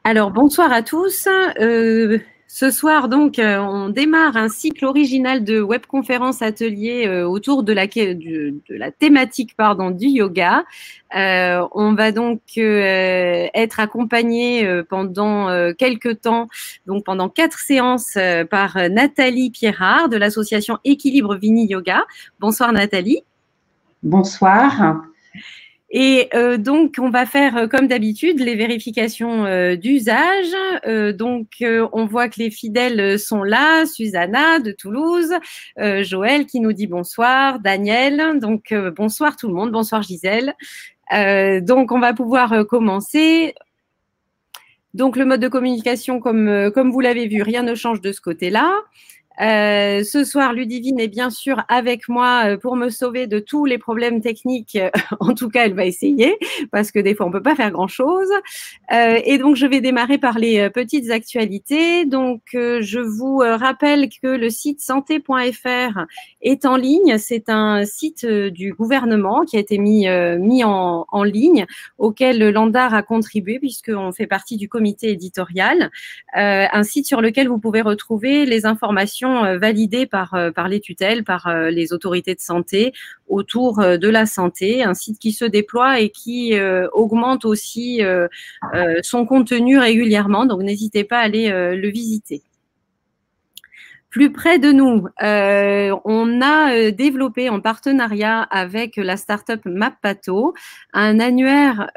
Alors, bonsoir à tous. Ce soir, donc, on démarre un cycle original de webconférences ateliers autour de la thématique du yoga. On va donc être accompagné pendant quelques temps, donc pendant 4 séances, par Nathalie Pierrard de l'association Équilibre Vini Yoga. Bonsoir Nathalie. Bonsoir. Et donc, on va faire comme d'habitude les vérifications d'usage. On voit que les fidèles sont là. Susanna de Toulouse, Joël qui nous dit bonsoir, Daniel. Donc, bonsoir tout le monde, bonsoir Gisèle. Donc, on va pouvoir commencer. Donc, le mode de communication, comme vous l'avez vu, rien ne change de ce côté-là. Ce soir, Ludivine est bien sûr avec moi pour me sauver de tous les problèmes techniques. En tout cas, elle va essayer parce que des fois, on peut pas faire grand-chose. Et donc, je vais démarrer par les petites actualités. Donc, je vous rappelle que le site santé.fr est en ligne. C'est un site du gouvernement qui a été mis en ligne, auquel l'ANDAR a contribué puisqu'on fait partie du comité éditorial. Un site sur lequel vous pouvez retrouver les informations validées par les tutelles, par les autorités de santé autour de la santé, un site qui se déploie et qui augmente aussi son contenu régulièrement, donc n'hésitez pas à aller le visiter. Plus près de nous, on a développé en partenariat avec la start-up Mappato un annuaire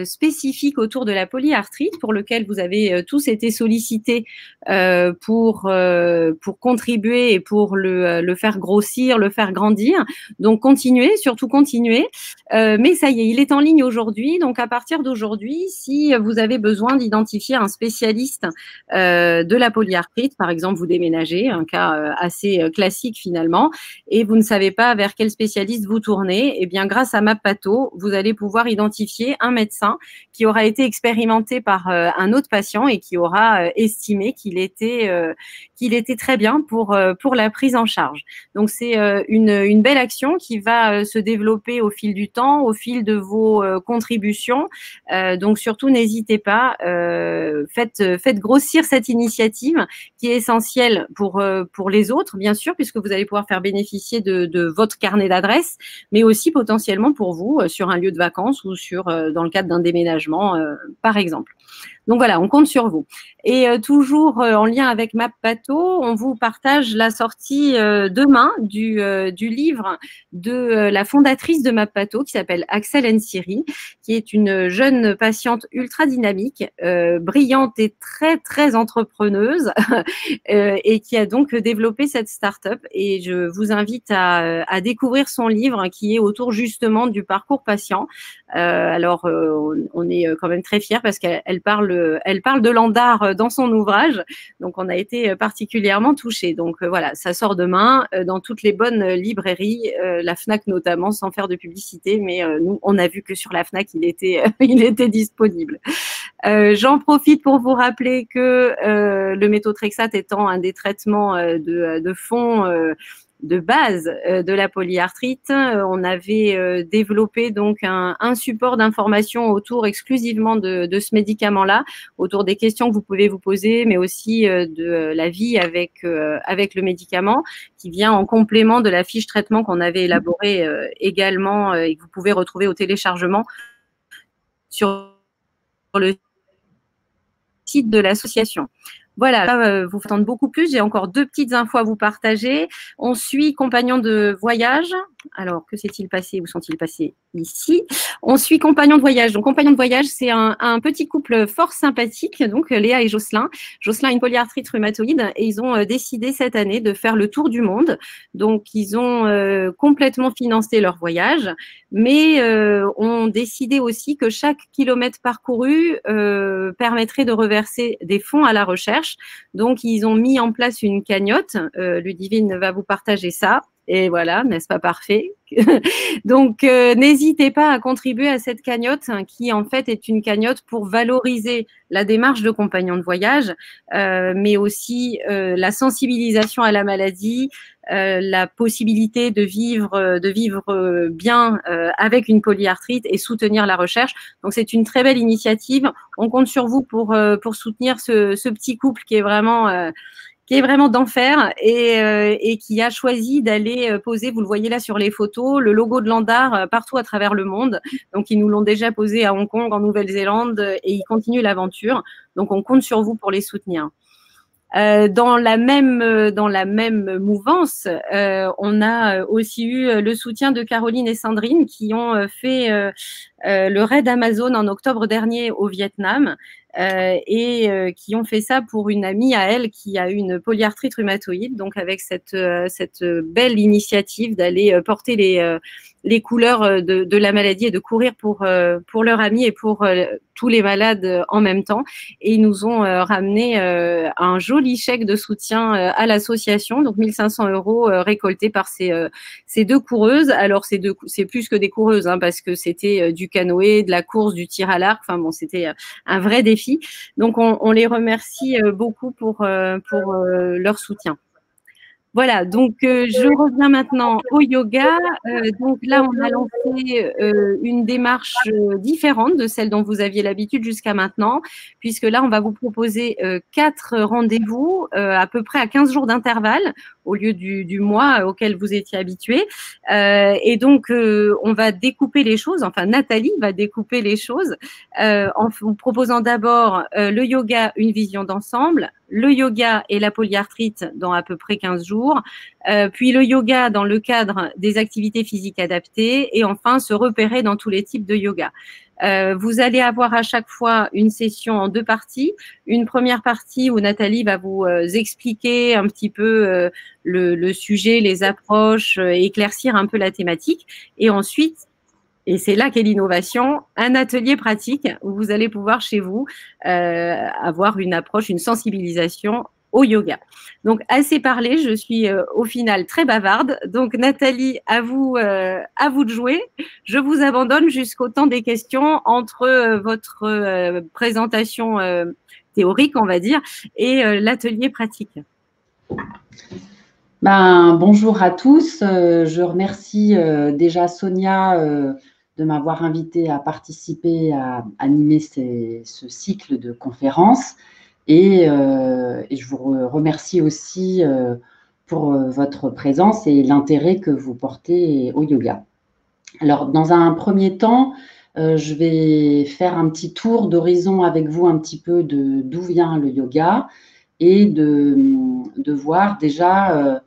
spécifique autour de la polyarthrite pour lequel vous avez tous été sollicités pour contribuer et pour le faire grossir, le faire grandir. Donc, continuez, surtout continuez. Mais ça y est, il est en ligne aujourd'hui. Donc, à partir d'aujourd'hui, si vous avez besoin d'identifier un spécialiste de la polyarthrite, par exemple, vous déménagez, un cas assez classique finalement, et vous ne savez pas vers quel spécialiste vous tournez, eh bien, grâce à Mappato, vous allez pouvoir identifier un médecin qui aura été expérimenté par un autre patient et qui aura estimé qu'il était très bien pour la prise en charge. Donc, c'est une belle action qui va se développer au fil du temps, au fil de vos contributions. Donc, surtout, n'hésitez pas, faites grossir cette initiative qui est essentielle pour les autres, bien sûr, puisque vous allez pouvoir faire bénéficier de votre carnet d'adresses, mais aussi potentiellement pour vous sur un lieu de vacances ou dans le cadre d'un déménagement, par exemple. Donc voilà, on compte sur vous. Et toujours en lien avec Mappato, on vous partage la sortie demain du livre de la fondatrice de Mappato qui s'appelle Axel Ensiri, qui est une jeune patiente ultra dynamique, brillante et très, très entrepreneuse et qui a donc développé cette start-up. Et je vous invite à découvrir son livre qui est autour justement du parcours patient. On est quand même très fiers parce qu'elle parle de l'ANDAR dans son ouvrage, donc on a été particulièrement touchés. Donc voilà, ça sort demain dans toutes les bonnes librairies, la Fnac notamment, sans faire de publicité, mais nous on a vu que sur la Fnac il était disponible. J'en profite pour vous rappeler que le méthotrexate étant un des traitements de fond de base de la polyarthrite, on avait développé donc un support d'information autour exclusivement de ce médicament-là, autour des questions que vous pouvez vous poser, mais aussi de la vie avec le médicament, qui vient en complément de la fiche traitement qu'on avait élaborée également et que vous pouvez retrouver au téléchargement sur le site de l'association. Voilà, là, vous attendre beaucoup plus. J'ai encore 2 petites infos à vous partager. On suit Compagnons de voyage. Alors, que s'est-il passé? Où sont-ils passés? Ici. On suit Compagnons de voyage. Donc, Compagnons de voyage, c'est un petit couple fort sympathique. Donc, Léa et Jocelyn. Jocelyn a une polyarthrite rhumatoïde et ils ont décidé cette année de faire le tour du monde. Donc, ils ont complètement financé leur voyage, mais ont décidé aussi que chaque kilomètre parcouru permettrait de reverser des fonds à la recherche. Donc, ils ont mis en place une cagnotte. Ludivine va vous partager ça. Et voilà, n'est-ce pas parfait? Donc, n'hésitez pas à contribuer à cette cagnotte qui, en fait, est une cagnotte pour valoriser la démarche de compagnon de voyage, mais aussi la sensibilisation à la maladie, la possibilité de vivre bien avec une polyarthrite et soutenir la recherche. Donc, c'est une très belle initiative. On compte sur vous pour soutenir ce petit couple qui est vraiment d'enfer et qui a choisi d'aller poser, vous le voyez là sur les photos, le logo de Landar partout à travers le monde. Donc, ils nous l'ont déjà posé à Hong Kong, en Nouvelle-Zélande, et ils continuent l'aventure. Donc, on compte sur vous pour les soutenir. Dans la même mouvance, on a aussi eu le soutien de Caroline et Sandrine qui ont fait le raid Amazon en octobre dernier au Vietnam et qui ont fait ça pour une amie à elle qui a une polyarthrite rhumatoïde, donc avec cette belle initiative d'aller porter les couleurs de la maladie et de courir pour leur amie et pour tous les malades en même temps. Et ils nous ont ramené un joli chèque de soutien à l'association, donc 1 500 € récoltés par ces deux coureuses. Alors, c'est plus que des coureuses, hein, parce que c'était du canoë, de la course, du tir à l'arc. Enfin bon, c'était un vrai défi. Donc, on les remercie beaucoup pour leur soutien. Voilà, donc je reviens maintenant au yoga. Donc là, on a lancé une démarche différente de celle dont vous aviez l'habitude jusqu'à maintenant, puisque là, on va vous proposer 4 rendez-vous à peu près à 15 jours d'intervalle au lieu du mois auquel vous étiez habitué. Et donc, on va découper les choses, enfin Nathalie va découper les choses en vous proposant d'abord le yoga, une vision d'ensemble, le yoga et la polyarthrite dans à peu près 15 jours, puis le yoga dans le cadre des activités physiques adaptées et enfin se repérer dans tous les types de yoga. Vous allez avoir à chaque fois une session en 2 parties. Une première partie où Nathalie va vous expliquer un petit peu le sujet, les approches, éclaircir un peu la thématique. Et ensuite, et c'est là qu'est l'innovation, un atelier pratique où vous allez pouvoir chez vous avoir une approche, une sensibilisation au yoga. Donc, assez parlé, je suis au final très bavarde. Donc, Nathalie, à vous de jouer. Je vous abandonne jusqu'au temps des questions entre votre présentation théorique, on va dire, et l'atelier pratique. Bonjour à tous. Je remercie déjà Sonia de m'avoir invitée à participer à animer ce cycle de conférences. Et je vous remercie aussi pour votre présence et l'intérêt que vous portez au yoga. Alors, dans un premier temps, je vais faire un petit tour d'horizon avec vous un petit peu d'où vient le yoga et de voir déjà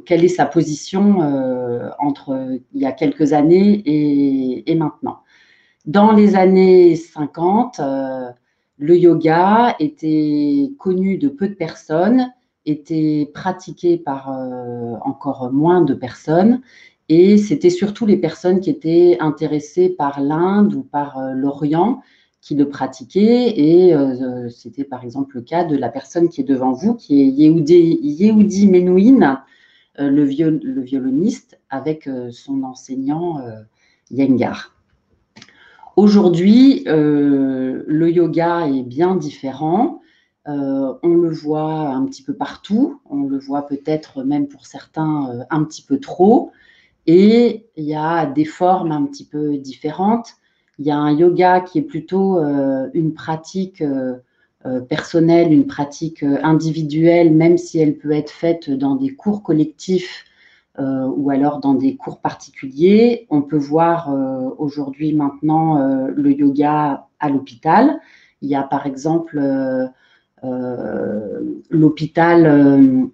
quelle est sa position entre il y a quelques années et maintenant. Dans les années 50, le yoga était connu de peu de personnes, était pratiqué par encore moins de personnes, et c'était surtout les personnes qui étaient intéressées par l'Inde ou par l'Orient qui le pratiquaient, et c'était par exemple le cas de la personne qui est devant vous, qui est Yehudi Menuhin, le violoniste, avec son enseignant Iyengar. Aujourd'hui, le yoga est bien différent. On le voit un petit peu partout. On le voit peut-être même pour certains un petit peu trop. Et il y a des formes un petit peu différentes. Il y a un yoga qui est plutôt une pratique personnelle, une pratique individuelle, même si elle peut être faite dans des cours collectifs ou alors dans des cours particuliers. On peut voir aujourd'hui maintenant le yoga à l'hôpital. Il y a par exemple l'hôpital,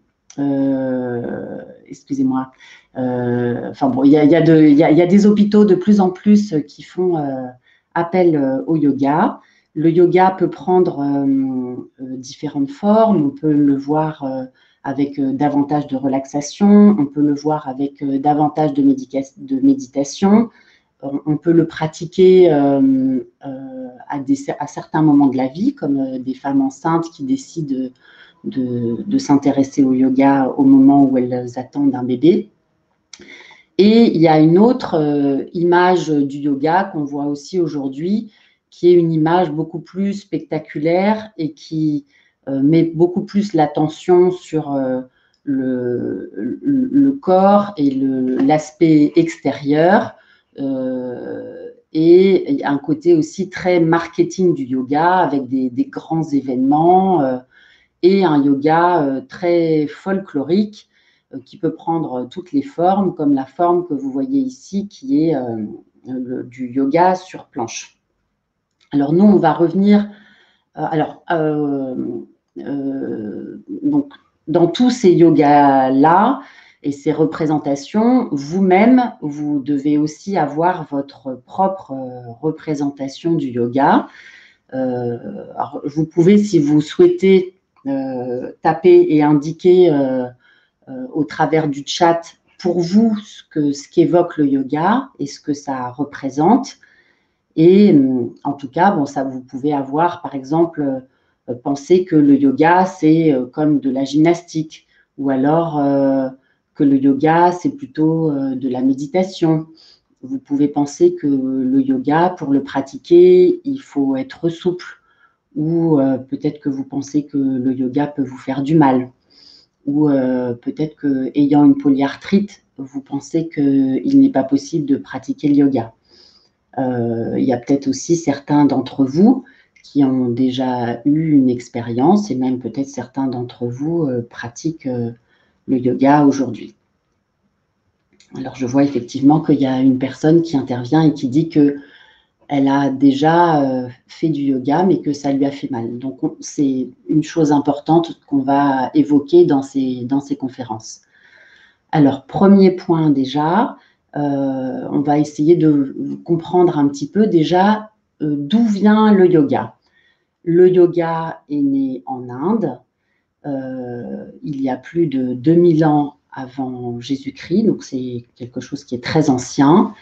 excusez-moi, enfin bon, il y a des hôpitaux de plus en plus qui font appel au yoga. Le yoga peut prendre différentes formes. On peut le voir avec davantage de relaxation, on peut le voir avec davantage de méditation, on peut le pratiquer à certains moments de la vie, comme des femmes enceintes qui décident de s'intéresser au yoga au moment où elles attendent un bébé. Et il y a une autre image du yoga qu'on voit aussi aujourd'hui, qui est une image beaucoup plus spectaculaire et qui met beaucoup plus l'attention sur le corps et l'aspect extérieur. Et il y a un côté aussi très marketing du yoga avec des grands événements et un yoga très folklorique qui peut prendre toutes les formes, comme la forme que vous voyez ici, qui est du yoga sur planche. Alors nous, on va revenir. Donc, dans tous ces yogas-là et ces représentations, vous-même, vous devez aussi avoir votre propre représentation du yoga. Alors, vous pouvez, si vous souhaitez, taper et indiquer au travers du chat pour vous ce qu'évoque le yoga et ce que ça représente. Et en tout cas, bon, ça, vous pouvez avoir, par exemple, penser que le yoga, c'est comme de la gymnastique, ou alors que le yoga, c'est plutôt de la méditation. Vous pouvez penser que le yoga, pour le pratiquer, il faut être souple, ou peut-être que vous pensez que le yoga peut vous faire du mal, ou peut-être qu'ayant une polyarthrite, vous pensez qu'il n'est pas possible de pratiquer le yoga. Il y a peut-être aussi certains d'entre vous qui ont déjà eu une expérience, et même peut-être certains d'entre vous pratiquent le yoga aujourd'hui. Alors, je vois effectivement qu'il y a une personne qui intervient et qui dit qu'elle a déjà fait du yoga, mais que ça lui a fait mal. Donc, c'est une chose importante qu'on va évoquer dans ces conférences. Alors, premier point déjà, on va essayer de comprendre un petit peu déjà d'où vient le yoga. Le yoga est né en Inde, il y a plus de 2000 ans avant Jésus-Christ, donc c'est quelque chose qui est très ancien.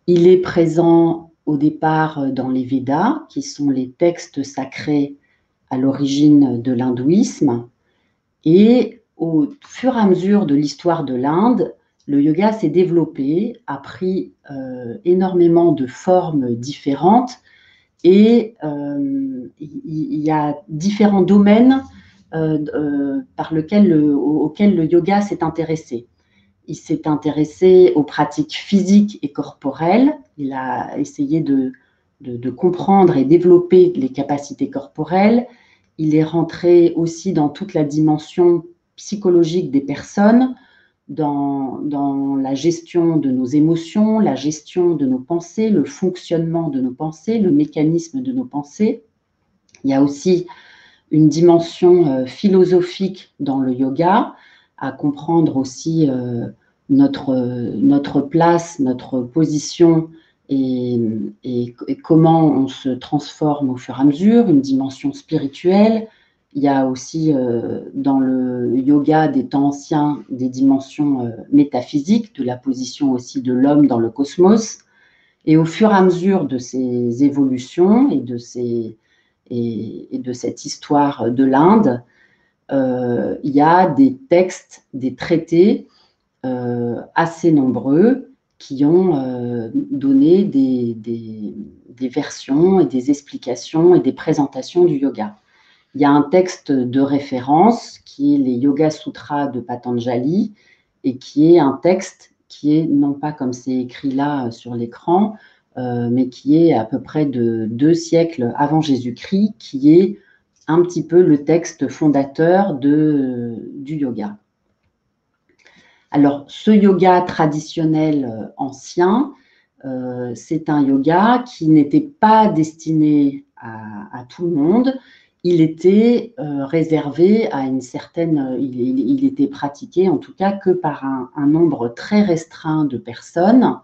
Il est présent au départ dans les Védas, qui sont les textes sacrés à l'origine de l'hindouisme. Et au fur et à mesure de l'histoire de l'Inde, le yoga s'est développé, a pris énormément de formes différentes et il y a différents domaines auxquels le yoga s'est intéressé. Il s'est intéressé aux pratiques physiques et corporelles. Il a essayé de comprendre et développer les capacités corporelles. Il est rentré aussi dans toute la dimension psychologique des personnes, dans la gestion de nos émotions, la gestion de nos pensées, le fonctionnement de nos pensées, le mécanisme de nos pensées. Il y a aussi une dimension philosophique dans le yoga, à comprendre aussi notre place, notre position et comment on se transforme au fur et à mesure, une dimension spirituelle. Il y a aussi dans le yoga des temps anciens des dimensions métaphysiques, de la position aussi de l'homme dans le cosmos. Et au fur et à mesure de ces évolutions et de cette histoire de l'Inde, il y a des textes, des traités assez nombreux qui ont donné des versions et des explications et des présentations du yoga. Il y a un texte de référence qui est les Yoga Sutras de Patanjali et qui est un texte qui est non pas comme c'est écrit là sur l'écran, mais qui est à peu près de 2 siècles avant Jésus-Christ, qui est un petit peu le texte fondateur du yoga. Alors, ce yoga traditionnel ancien, c'est un yoga qui n'était pas destiné à tout le monde. Il était réservé à une certaine… Il était pratiqué en tout cas que par un nombre très restreint de personnes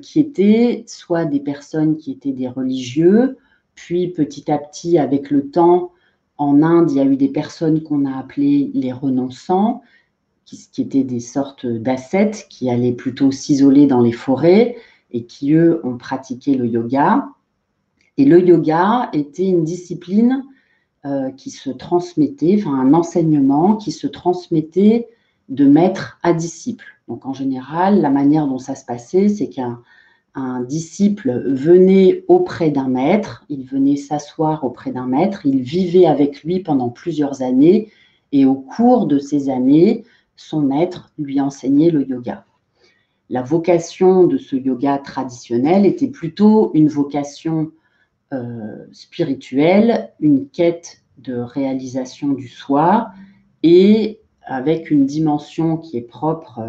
qui étaient soit des personnes qui étaient des religieux, puis petit à petit, avec le temps, en Inde, il y a eu des personnes qu'on a appelées les renonçants, qui étaient des sortes d'ascètes qui allaient plutôt s'isoler dans les forêts et qui, eux, ont pratiqué le yoga. Et le yoga était une discipline qui se transmettait, enfin un enseignement qui se transmettait de maître à disciple. Donc en général, la manière dont ça se passait, c'est qu'un disciple venait auprès d'un maître, il venait s'asseoir auprès d'un maître, il vivait avec lui pendant plusieurs années, et au cours de ces années, son maître lui enseignait le yoga. La vocation de ce yoga traditionnel était plutôt une vocation spirituelle, une quête de réalisation du soi, et avec une dimension qui est propre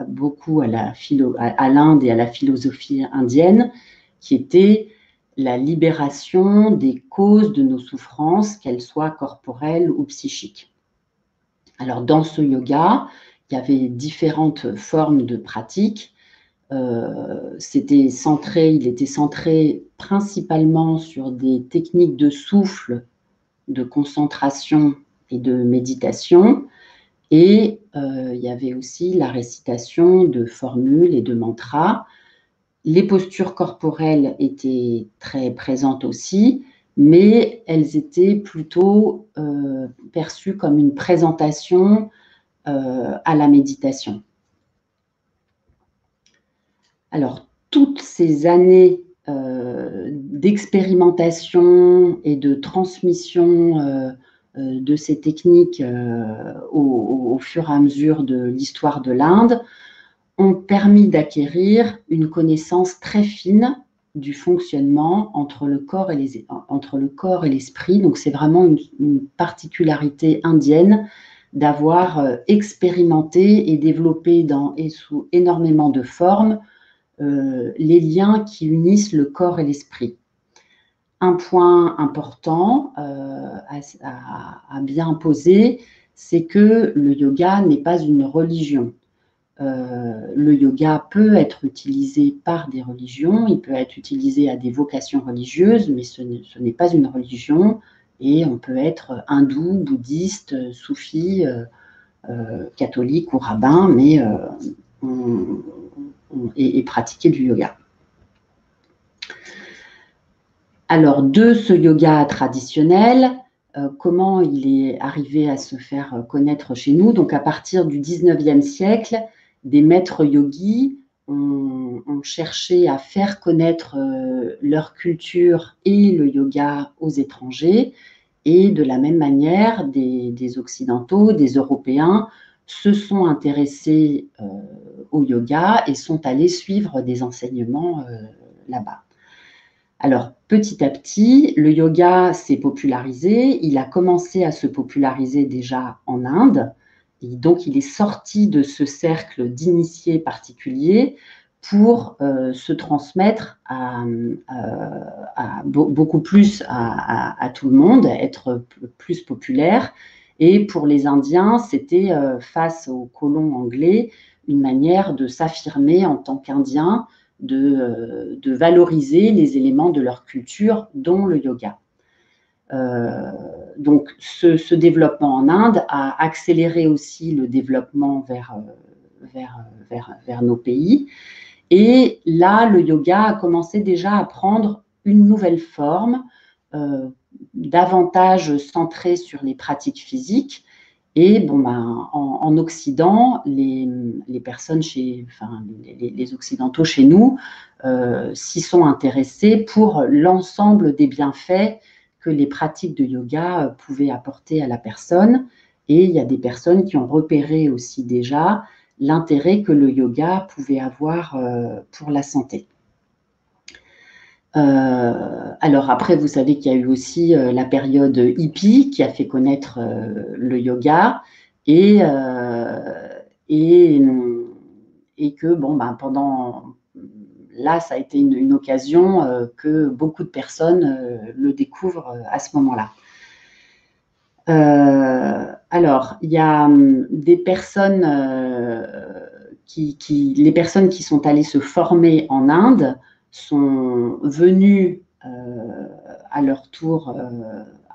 beaucoup à l'Inde et à la philosophie indienne, qui était la libération des causes de nos souffrances, qu'elles soient corporelles ou psychiques. Alors, dans ce yoga, il y avait différentes formes de pratiques. Il était centré principalement sur des techniques de souffle, de concentration et de méditation. Et il y avait aussi la récitation de formules et de mantras. Les postures corporelles étaient très présentes aussi, mais elles étaient plutôt perçues comme une présentation à la méditation. Alors, toutes ces années d'expérimentation et de transmission de ces techniques au fur et à mesure de l'histoire de l'Inde ont permis d'acquérir une connaissance très fine du fonctionnement entre le corps et l'esprit. Donc, c'est vraiment une particularité indienne d'avoir expérimenté et développé sous énormément de formes les liens qui unissent le corps et l'esprit. Un point important à bien poser, c'est que le yoga n'est pas une religion. Le yoga peut être utilisé par des religions, il peut être utilisé à des vocations religieuses, mais ce n'est pas une religion, et on peut être hindou, bouddhiste, soufi, catholique ou rabbin, mais et pratiquer du yoga. Alors, de ce yoga traditionnel, comment il est arrivé à se faire connaître chez nous? Donc, à partir du 19e siècle, des maîtres yogis ont cherché à faire connaître leur culture et le yoga aux étrangers. Et de la même manière, des Occidentaux, des Européens, se sont intéressés au yoga et sont allés suivre des enseignements là-bas. Alors, petit à petit, le yoga s'est popularisé. Il a commencé à se populariser déjà en Inde. Et donc, il est sorti de ce cercle d'initiés particuliers pour se transmettre beaucoup plus à tout le monde, être plus populaire. Et pour les Indiens, c'était face aux colons anglais une manière de s'affirmer en tant qu'Indiens, de valoriser les éléments de leur culture, dont le yoga. Donc, ce développement en Inde a accéléré aussi le développement vers nos pays. Et là, le yoga a commencé déjà à prendre une nouvelle forme, davantage centrée sur les pratiques physiques. Et bon, en Occident, les personnes les Occidentaux chez nous s'y sont intéressés pour l'ensemble des bienfaits que les pratiques de yoga pouvaient apporter à la personne. Et il y a des personnes qui ont repéré aussi déjà l'intérêt que le yoga pouvait avoir pour la santé. Alors après, vous savez qu'il y a eu aussi la période hippie qui a fait connaître le yoga et que pendant là, ça a été une occasion que beaucoup de personnes le découvrent à ce moment-là. Alors, il y a des personnes les personnes qui sont allées se former en Inde sont venues à leur tour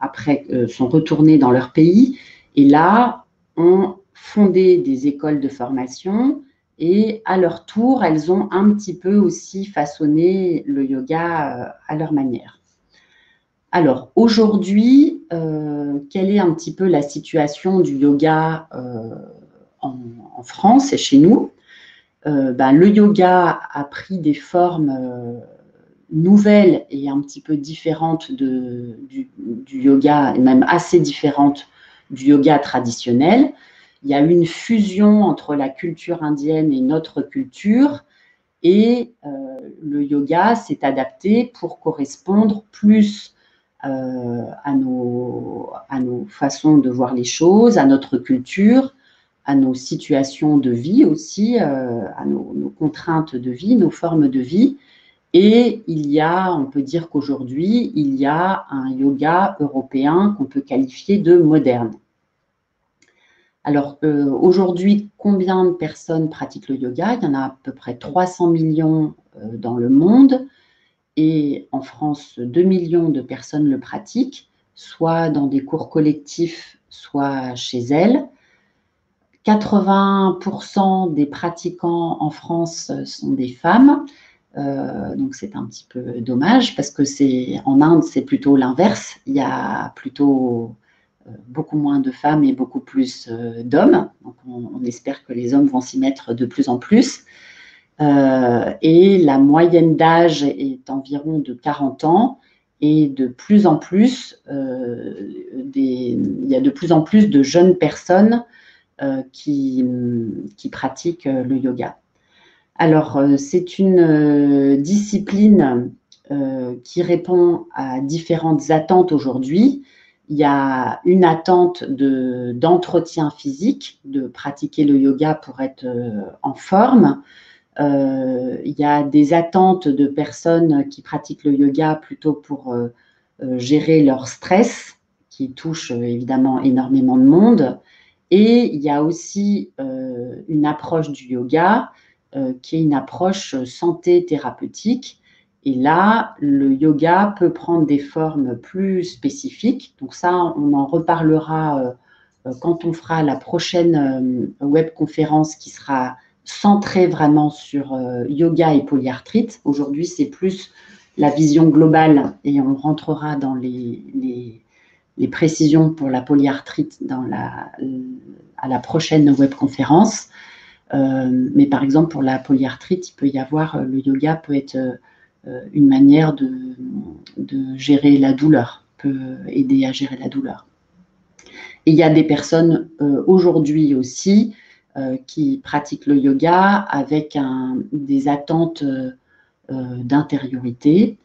après, sont retournées dans leur pays et là ont fondé des écoles de formation et à leur tour, elles ont un petit peu aussi façonné le yoga à leur manière. Alors aujourd'hui, quelle est un petit peu la situation du yoga en France et chez nous. Le yoga a pris des formes nouvelles et un petit peu différentes du yoga, et même assez différentes du yoga traditionnel. Il y a une fusion entre la culture indienne et notre culture, et le yoga s'est adapté pour correspondre plus à nos façons de voir les choses, à notre culture, à nos situations de vie aussi, à nos contraintes de vie, nos formes de vie. Et on peut dire qu'aujourd'hui, il y a un yoga européen qu'on peut qualifier de moderne. Alors, aujourd'hui, combien de personnes pratiquent le yoga? Il y en a à peu près 300 millions dans le monde. Et en France, 2 millions de personnes le pratiquent, soit dans des cours collectifs, soit chez elles. 80% des pratiquants en France sont des femmes. Donc, c'est un petit peu dommage parce que en Inde, c'est plutôt l'inverse. Il y a plutôt beaucoup moins de femmes et beaucoup plus d'hommes. Donc, on espère que les hommes vont s'y mettre de plus en plus. Et la moyenne d'âge est environ de 40 ans, et de plus en plus, il y a de plus en plus de jeunes personnes qui pratiquent le yoga. Alors, c'est une discipline qui répond à différentes attentes aujourd'hui. Il y a une attente d'entretien physique, de pratiquer le yoga pour être en forme. Il y a des attentes de personnes qui pratiquent le yoga plutôt pour gérer leur stress, qui touche évidemment énormément de monde. Et il y a aussi une approche du yoga qui est une approche santé thérapeutique. Et là, le yoga peut prendre des formes plus spécifiques. Donc ça, on en reparlera quand on fera la prochaine webconférence qui sera centrée vraiment sur yoga et polyarthrite. Aujourd'hui, c'est plus la vision globale, et on rentrera dans les précisions pour la polyarthrite à la prochaine webconférence. Mais par exemple, pour la polyarthrite, il peut y avoir, le yoga peut être une manière de gérer la douleur, peut aider à gérer la douleur. Et il y a des personnes aujourd'hui aussi qui pratiquent le yoga avec des attentes d'intériorité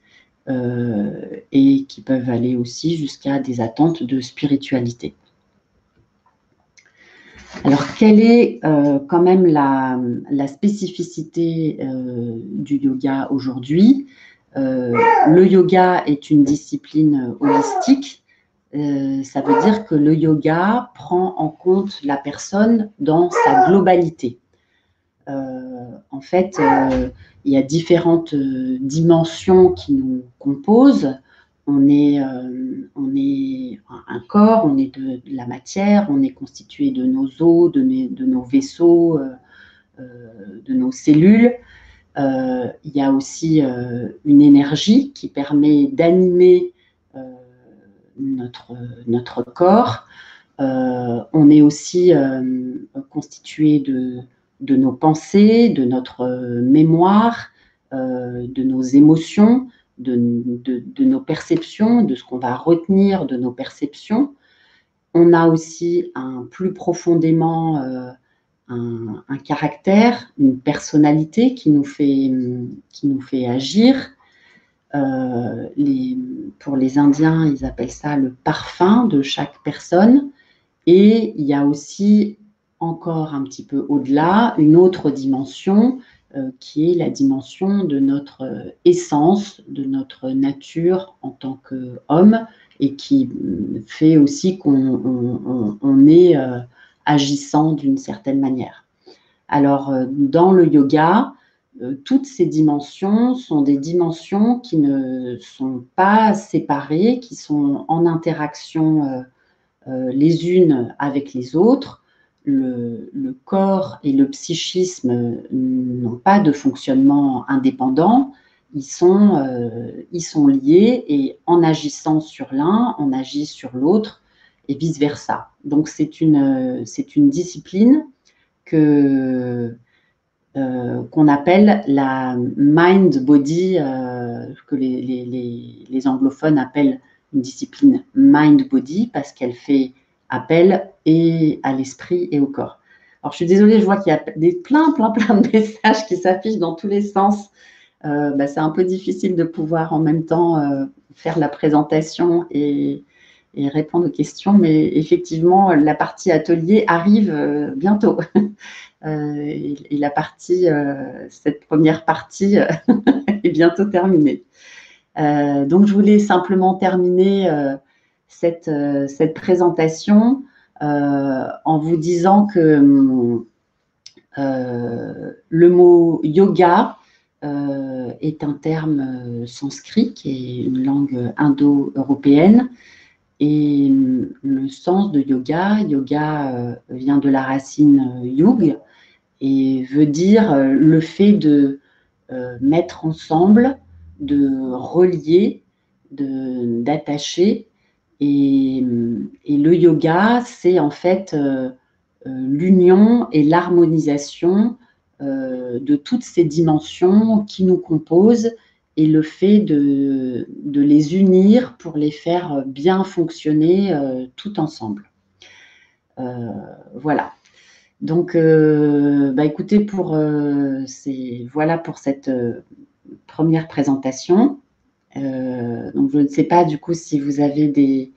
et qui peuvent aller aussi jusqu'à des attentes de spiritualité. Alors, quelle est quand même la spécificité du yoga aujourd'hui? Le yoga est une discipline holistique. Ça veut dire que le yoga prend en compte la personne dans sa globalité. En fait, il y a différentes dimensions qui nous composent. On est un corps, on est de la matière, on est constitué de nos os, de nos vaisseaux, de nos cellules. Il y a aussi une énergie qui permet d'animer notre corps. On est aussi constitué de nos pensées, de notre mémoire, de nos émotions, de nos perceptions, de ce qu'on va retenir de nos perceptions. On a aussi plus profondément un caractère, une personnalité qui nous fait agir. Pour les Indiens, ils appellent ça le parfum de chaque personne. Et il y a aussi, encore un petit peu au-delà, une autre dimension qui est la dimension de notre essence, de notre nature en tant qu'homme, et qui fait aussi qu'on est agissant d'une certaine manière. Alors, dans le yoga, toutes ces dimensions sont des dimensions qui ne sont pas séparées, qui sont en interaction les unes avec les autres. Le corps et le psychisme n'ont pas de fonctionnement indépendant, ils sont liés et en agissant sur l'un, on agit sur l'autre et vice-versa. Donc, c'est une discipline qu'on appelle la mind-body, que les anglophones appellent une discipline mind-body parce qu'elle fait appel et à l'esprit et au corps. Alors, je suis désolée, je vois qu'il y a plein de messages qui s'affichent dans tous les sens. C'est un peu difficile de pouvoir en même temps faire la présentation et répondre aux questions, mais effectivement, la partie atelier arrive bientôt. Et cette première partie est bientôt terminée. Donc, je voulais simplement terminer cette présentation en vous disant que le mot yoga est un terme sanskrit qui est une langue indo-européenne. Et le sens de yoga vient de la racine yug et veut dire le fait de mettre ensemble, de relier, d'attacher. Et le yoga, c'est en fait l'union et l'harmonisation de toutes ces dimensions qui nous composent et le fait de les unir pour les faire bien fonctionner tout ensemble. Voilà. Donc, écoutez, voilà pour cette première présentation. Donc, je ne sais pas du coup si vous avez des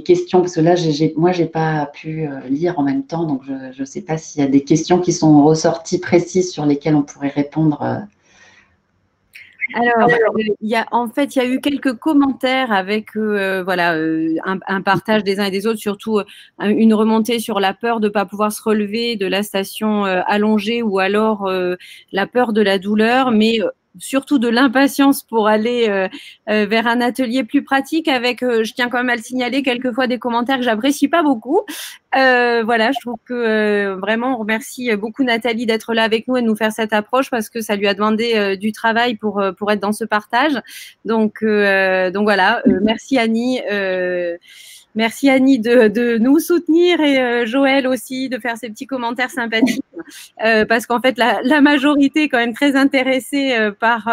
questions, parce que là, moi, je n'ai pas pu lire en même temps, donc je ne sais pas s'il y a des questions qui sont ressorties précises sur lesquelles on pourrait répondre. Alors, en fait, il y a eu quelques commentaires avec un partage des uns et des autres, surtout une remontée sur la peur de ne pas pouvoir se relever de la station allongée ou alors la peur de la douleur, mais surtout de l'impatience pour aller vers un atelier plus pratique avec, je tiens quand même à le signaler, quelquefois des commentaires que j'apprécie pas beaucoup. Voilà, je trouve que vraiment, on remercie beaucoup Nathalie d'être là avec nous et de nous faire cette approche parce que ça lui a demandé du travail pour être dans ce partage. Donc voilà, merci Annie. Merci Annie de nous soutenir et Joël aussi de faire ces petits commentaires sympathiques parce qu'en fait la majorité est quand même très intéressée par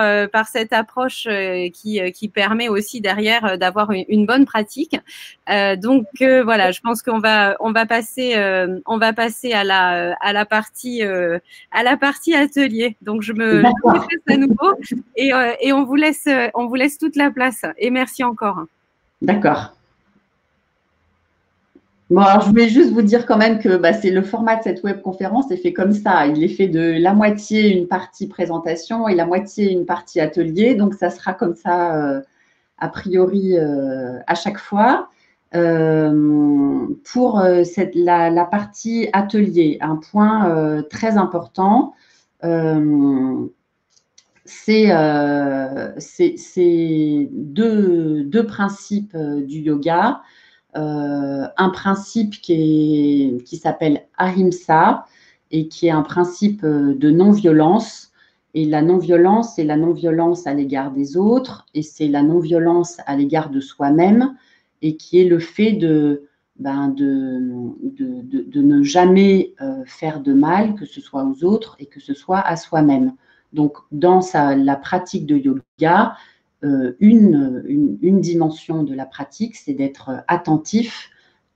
cette approche qui permet aussi derrière d'avoir une bonne pratique. Donc voilà, je pense qu'on va passer à la partie atelier. Donc je me laisse à nouveau et on vous laisse toute la place. Et merci encore. D'accord. Bon, alors je voulais juste vous dire quand même que c'est le format de cette webconférence est fait comme ça. Il est fait de la moitié une partie présentation et la moitié une partie atelier. Donc, ça sera comme ça a priori à chaque fois. Pour la partie atelier, un point très important, c'est deux principes du yoga. Un principe qui s'appelle Ahimsa et qui est un principe de non-violence. Et la non-violence, c'est la non-violence à l'égard des autres et c'est la non-violence à l'égard de soi-même et qui est le fait de ne jamais faire de mal, que ce soit aux autres et que ce soit à soi-même. Donc, dans la pratique de yoga, une dimension de la pratique, c'est d'être attentif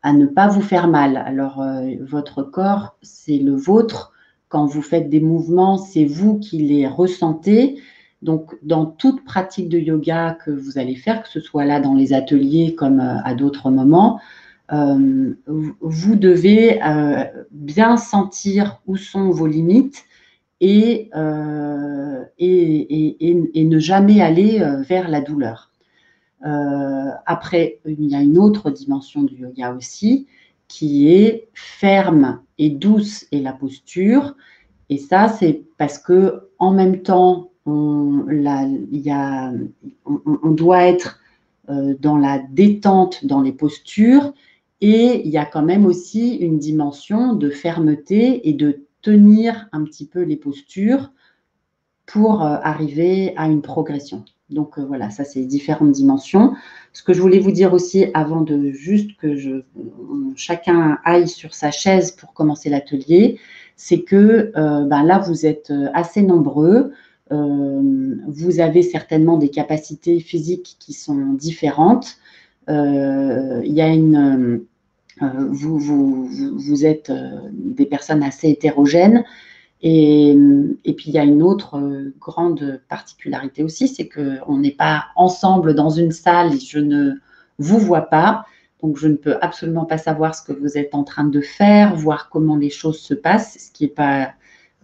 à ne pas vous faire mal. Alors, votre corps, c'est le vôtre. Quand vous faites des mouvements, c'est vous qui les ressentez. Donc, dans toute pratique de yoga que vous allez faire, que ce soit là dans les ateliers comme à d'autres moments, vous devez bien sentir où sont vos limites et ne jamais aller vers la douleur. Après, il y a une autre dimension du yoga aussi, qui est ferme et douce est la posture. Et ça, c'est parce que en même temps, on doit être dans la détente dans les postures et il y a quand même aussi une dimension de fermeté et de tenir un petit peu les postures pour arriver à une progression. Donc voilà, ça c'est différentes dimensions. Ce que je voulais vous dire aussi avant de juste que chacun aille sur sa chaise pour commencer l'atelier, c'est que là vous êtes assez nombreux, vous avez certainement des capacités physiques qui sont différentes. Il y a vous êtes des personnes assez hétérogènes. Et puis, il y a une autre grande particularité aussi, c'est qu'on n'est pas ensemble dans une salle et je ne vous vois pas. Donc, je ne peux absolument pas savoir ce que vous êtes en train de faire, voir comment les choses se passent, ce qui n'est pas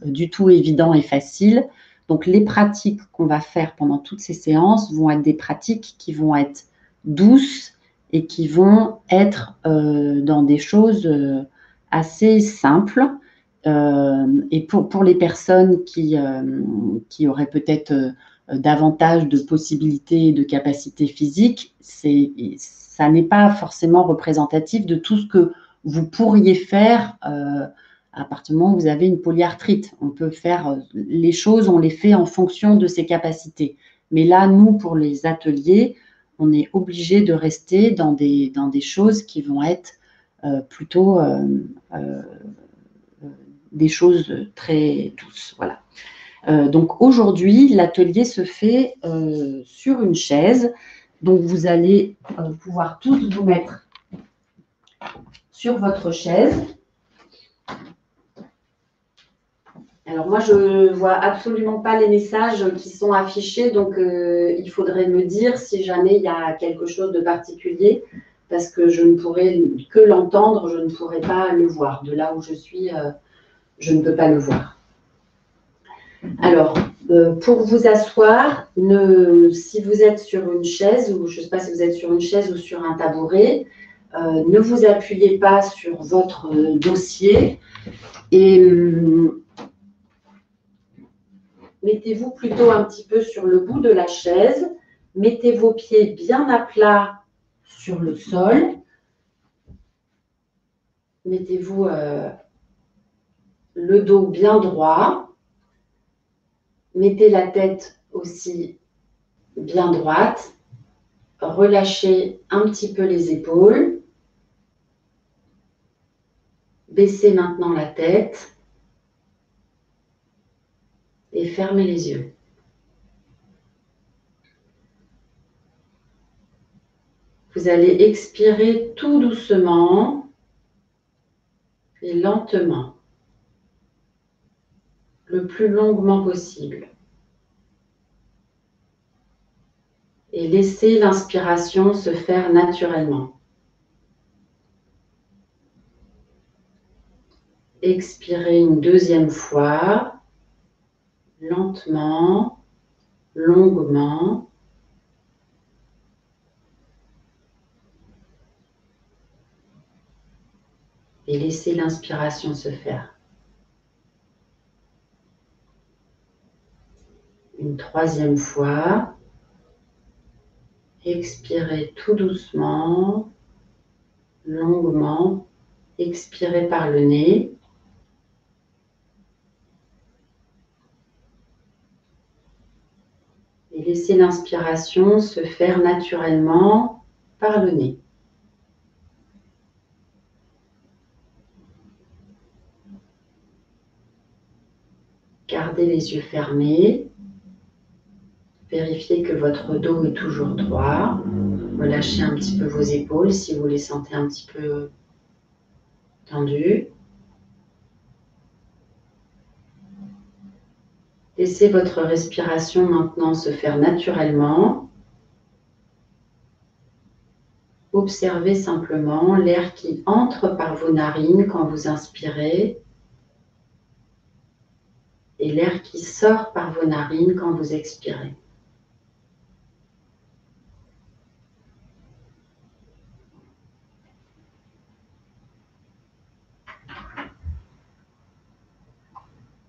du tout évident et facile. Donc, les pratiques qu'on va faire pendant toutes ces séances vont être des pratiques qui vont être douces et qui vont être dans des choses assez simples. Et pour les personnes qui auraient peut-être davantage de possibilités et de capacités physiques, ça n'est pas forcément représentatif de tout ce que vous pourriez faire à partir du moment où vous avez une polyarthrite. On peut faire les choses, on les fait en fonction de ses capacités. Mais là, nous, pour les ateliers, on est obligé de rester dans des choses qui vont être plutôt des choses très douces. Voilà. Donc aujourd'hui, l'atelier se fait sur une chaise. Donc vous allez pouvoir tous vous mettre sur votre chaise. Alors moi, je ne vois absolument pas les messages qui sont affichés, donc il faudrait me dire si jamais il y a quelque chose de particulier, parce que je ne pourrais que l'entendre, je ne pourrais pas le voir. De là où je suis, je ne peux pas le voir. Alors, pour vous asseoir, si vous êtes sur une chaise, ou je ne sais pas si vous êtes sur une chaise ou sur un tabouret, ne vous appuyez pas sur votre dossier et mettez-vous plutôt un petit peu sur le bout de la chaise. Mettez vos pieds bien à plat sur le sol. Mettez-vous le dos bien droit. Mettez la tête aussi bien droite. Relâchez un petit peu les épaules. Baissez maintenant la tête et fermez les yeux. Vous allez expirer tout doucement et lentement, le plus longuement possible. Et laissez l'inspiration se faire naturellement. Expirez une deuxième fois, lentement, longuement. Et laissez l'inspiration se faire. Une troisième fois. Expirez tout doucement, longuement. Expirez par le nez. Et laissez l'inspiration se faire naturellement par le nez. Gardez les yeux fermés. Vérifiez que votre dos est toujours droit. Relâchez un petit peu vos épaules si vous les sentez un petit peu tendues. Laissez votre respiration maintenant se faire naturellement. Observez simplement l'air qui entre par vos narines quand vous inspirez et l'air qui sort par vos narines quand vous expirez.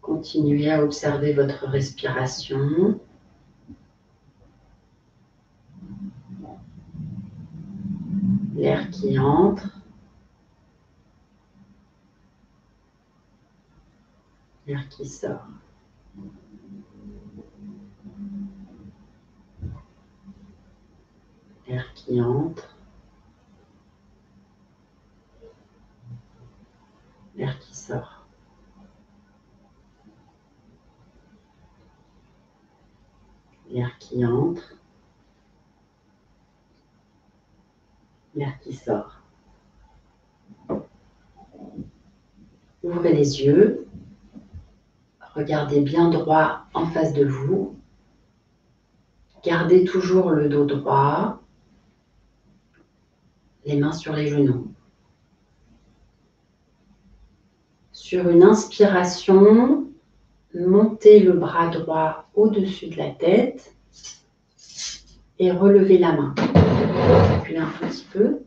Continuez à observer votre respiration. L'air qui entre. L'air qui sort. L'air qui entre. L'air qui sort. L'air qui entre. L'air qui sort. Ouvrez les yeux. Regardez bien droit en face de vous. Gardez toujours le dos droit. Les mains sur les genoux. Sur une inspiration, montez le bras droit au-dessus de la tête et relevez la main. Reculez un petit peu.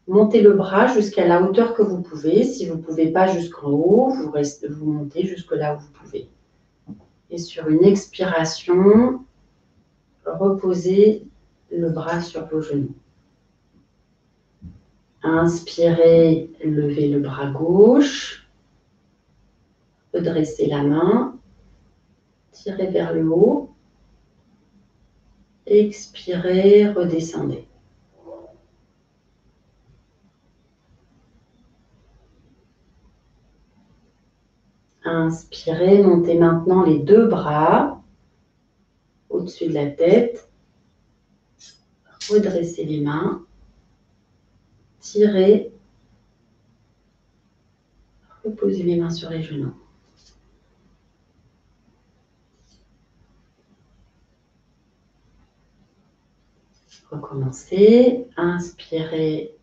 Montez le bras jusqu'à la hauteur que vous pouvez. Si vous ne pouvez pas jusqu'en haut, vous montez jusque là où vous pouvez. Et sur une expiration, reposez le bras sur vos genoux. Inspirez, levez le bras gauche. Redressez la main. Tirez vers le haut. Expirez, redescendez. Inspirez, montez maintenant les deux bras au-dessus de la tête. Redressez les mains. Tirez. Reposez les mains sur les genoux. Recommencez. Inspirez.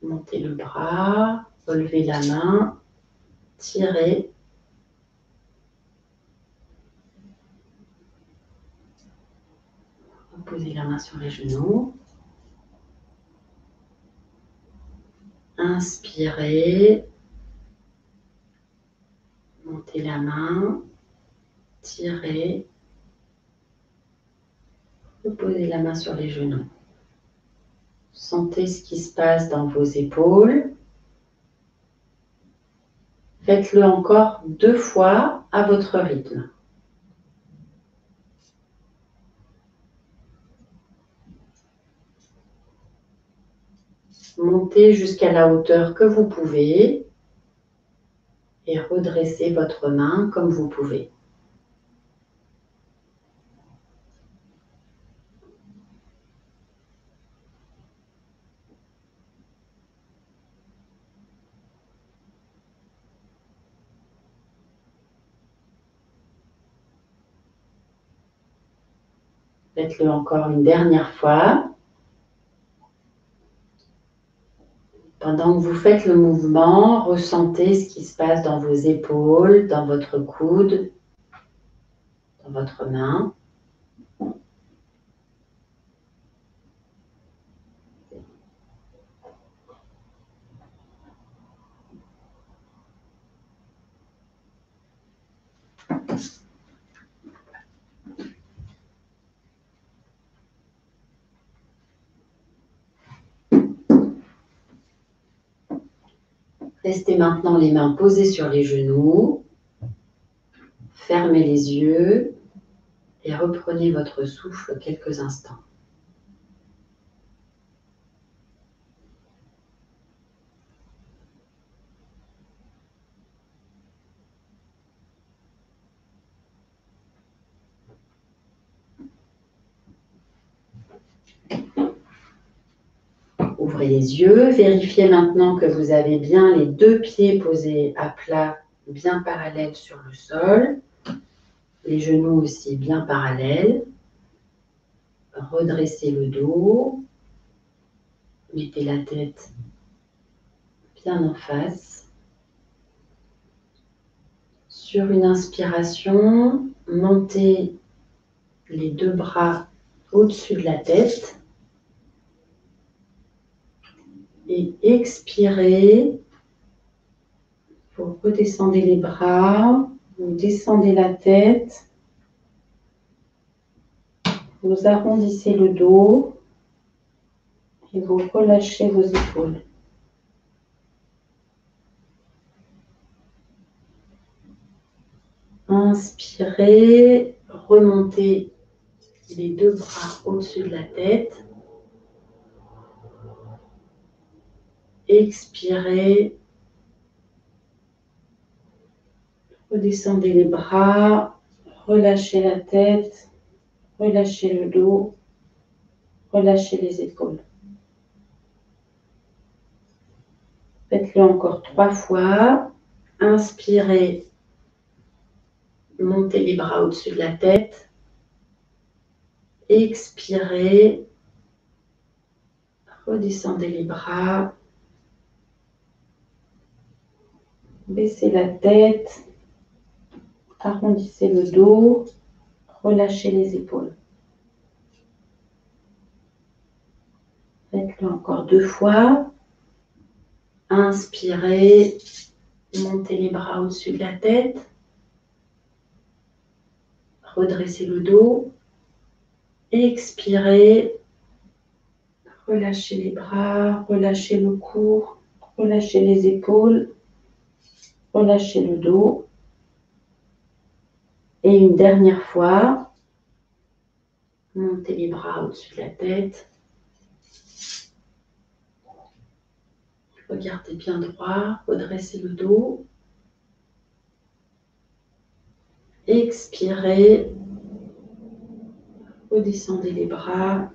Montez le bras. Relevez la main. Tirez. Reposez la main sur les genoux. Inspirez. Montez la main. Tirez. Reposez la main sur les genoux. Sentez ce qui se passe dans vos épaules. Faites-le encore 2 fois à votre rythme. Montez jusqu'à la hauteur que vous pouvez et redressez votre main comme vous pouvez. Faites-le encore une dernière fois. Pendant que vous faites le mouvement, ressentez ce qui se passe dans vos épaules, dans votre coude, dans votre main. Restez maintenant les mains posées sur les genoux. Fermez les yeux et reprenez votre souffle quelques instants. Ouvrez les yeux, vérifiez maintenant que vous avez bien les 2 pieds posés à plat, bien parallèles sur le sol. Les genoux aussi bien parallèles. Redressez le dos. Mettez la tête bien en face. Sur une inspiration, montez les 2 bras au-dessus de la tête. Et expirez. Vous redescendez les bras, vous descendez la tête. Vous arrondissez le dos et vous relâchez vos épaules. Inspirez, remontez les deux bras au-dessus de la tête. Expirez. Redescendez les bras, relâchez la tête, relâchez le dos, relâchez les épaules. Faites-le encore 3 fois. Inspirez, montez les bras au-dessus de la tête. Expirez, redescendez les bras, baissez la tête, arrondissez le dos, relâchez les épaules. Faites-le encore 2 fois. Inspirez, montez les bras au-dessus de la tête, redressez le dos, expirez, relâchez les bras, relâchez le cou, relâchez les épaules, relâchez le dos. Et une dernière fois, montez les bras au-dessus de la tête. Regardez bien droit, redressez le dos. Expirez, redescendez les bras,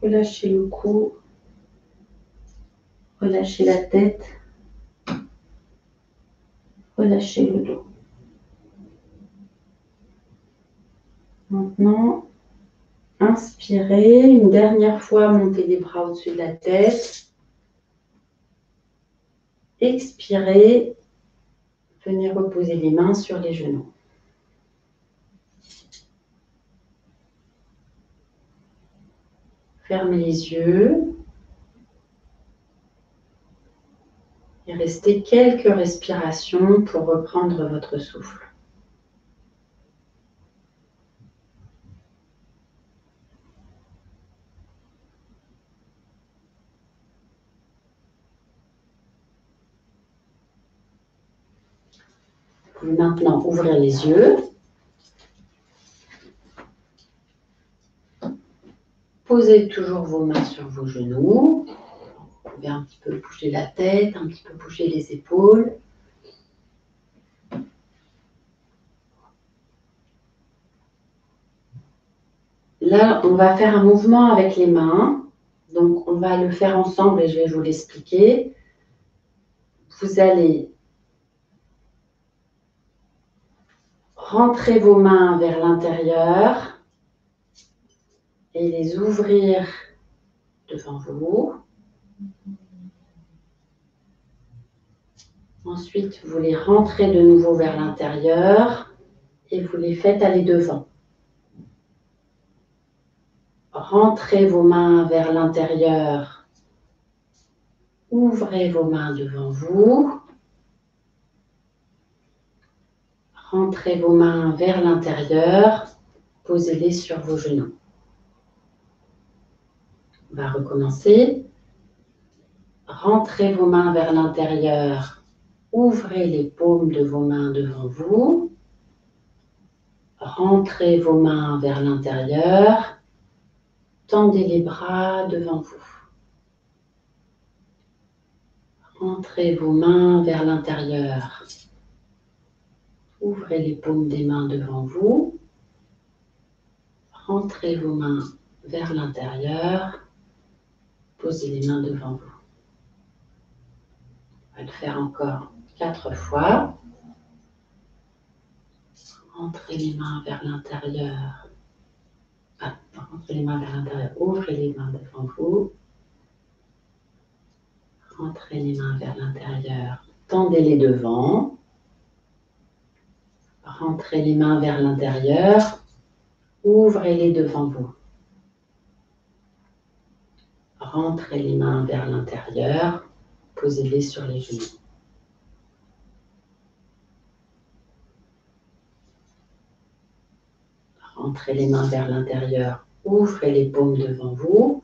relâchez le cou, relâchez la tête, relâchez le dos. Maintenant, inspirez, une dernière fois, montez les bras au-dessus de la tête. Expirez, venez reposer les mains sur les genoux. Fermez les yeux et restez quelques respirations pour reprendre votre souffle. Vous pouvez maintenant ouvrir les yeux. Posez toujours vos mains sur vos genoux. Vous pouvez un petit peu bouger la tête, un petit peu bouger les épaules. Là, on va faire un mouvement avec les mains. Donc, on va le faire ensemble et je vais vous l'expliquer. Vous allez rentrer vos mains vers l'intérieur et les ouvrir devant vous. Ensuite, vous les rentrez de nouveau vers l'intérieur et vous les faites aller devant. Rentrez vos mains vers l'intérieur. Ouvrez vos mains devant vous. Rentrez vos mains vers l'intérieur. Posez-les sur vos genoux. On va recommencer. Rentrez vos mains vers l'intérieur. Ouvrez les paumes de vos mains devant vous. Rentrez vos mains vers l'intérieur. Tendez les bras devant vous. Rentrez vos mains vers l'intérieur. Ouvrez les paumes des mains devant vous. Rentrez vos mains vers l'intérieur. Posez les mains devant vous. On va le faire encore 4 fois. Rentrez les mains vers l'intérieur. Rentrez les mains vers l'intérieur. Ouvrez les mains devant vous. Rentrez les mains vers l'intérieur. Tendez-les devant. Rentrez les mains vers l'intérieur. Ouvrez-les devant vous. Rentrez les mains vers l'intérieur. Posez-les sur les genoux. Rentrez les mains vers l'intérieur. Ouvrez les paumes devant vous.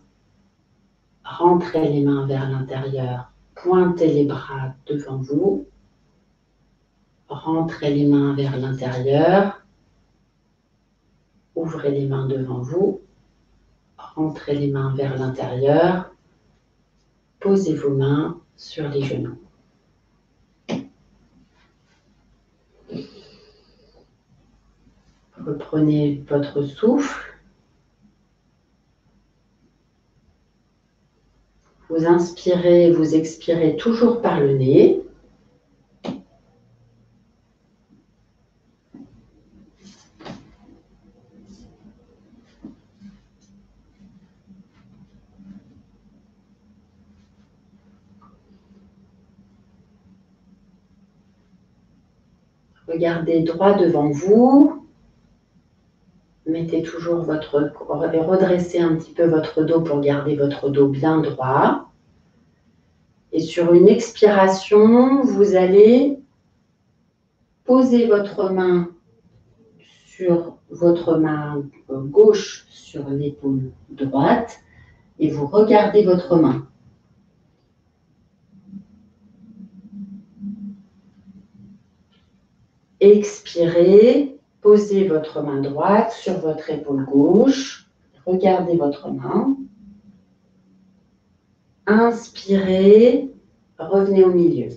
Rentrez les mains vers l'intérieur. Pointez les bras devant vous. Rentrez les mains vers l'intérieur. Ouvrez les mains devant vous. Rentrez les mains vers l'intérieur. Posez vos mains sur les genoux. Reprenez votre souffle. Vous inspirez, vous expirez toujours par le nez. Regardez droit devant vous. Mettez toujours votre corps et redressez un petit peu votre dos pour garder votre dos bien droit. Et sur une expiration, vous allez poser votre main sur votre main gauche sur l'épaule droite et vous regardez votre main. Expirez, posez votre main droite sur votre épaule gauche, regardez votre main. Inspirez, revenez au milieu.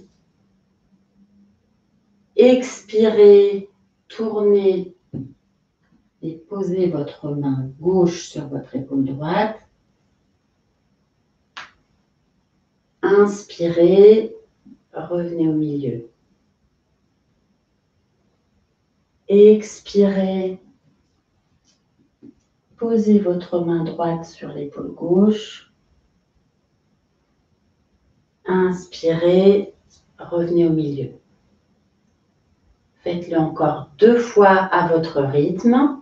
Expirez, tournez et posez votre main gauche sur votre épaule droite. Inspirez, revenez au milieu. Expirez, posez votre main droite sur l'épaule gauche. Inspirez, revenez au milieu. Faites-le encore 2 fois à votre rythme.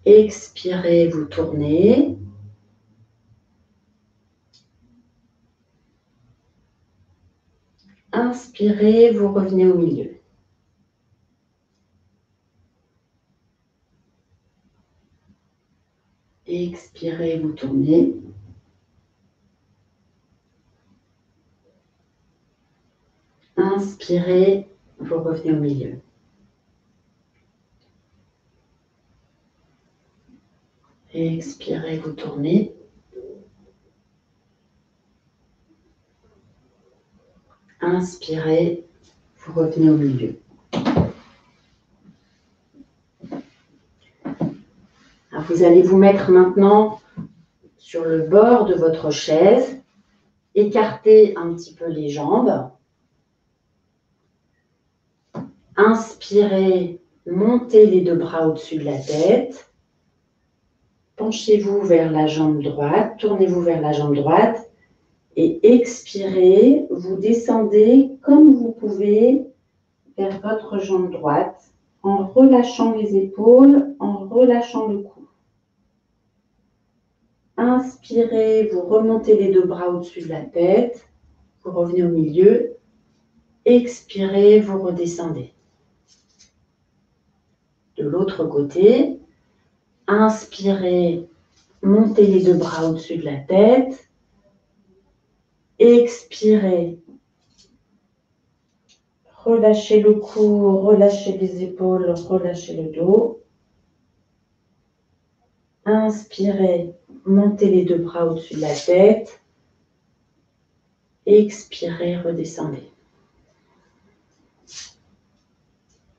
Expirez, vous tournez. Inspirez, vous revenez au milieu. Expirez, vous tournez. Inspirez, vous revenez au milieu. Expirez, vous tournez. Inspirez, vous revenez au milieu. Alors vous allez vous mettre maintenant sur le bord de votre chaise. Écartez un petit peu les jambes. Inspirez, montez les 2 bras au-dessus de la tête. Penchez-vous vers la jambe droite, tournez-vous vers la jambe droite et expirez, vous descendez comme vous pouvez vers votre jambe droite en relâchant les épaules, en relâchant le cou. Inspirez, vous remontez les 2 bras au-dessus de la tête, vous revenez au milieu. Expirez, vous redescendez. De l'autre côté, inspirez, montez les 2 bras au-dessus de la tête. Expirez. Relâchez le cou, relâchez les épaules, relâchez le dos. Inspirez, montez les 2 bras au-dessus de la tête. Expirez, redescendez.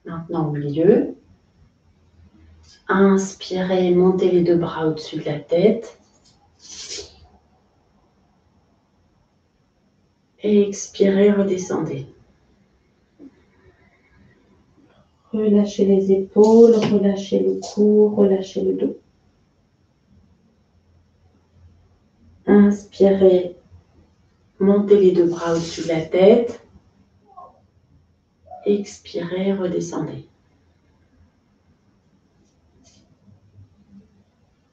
Maintenant au milieu. Inspirez, montez les 2 bras au-dessus de la tête. Expirez, redescendez. Relâchez les épaules, relâchez le cou, relâchez le dos. Inspirez, montez les 2 bras au-dessus de la tête. Expirez, redescendez.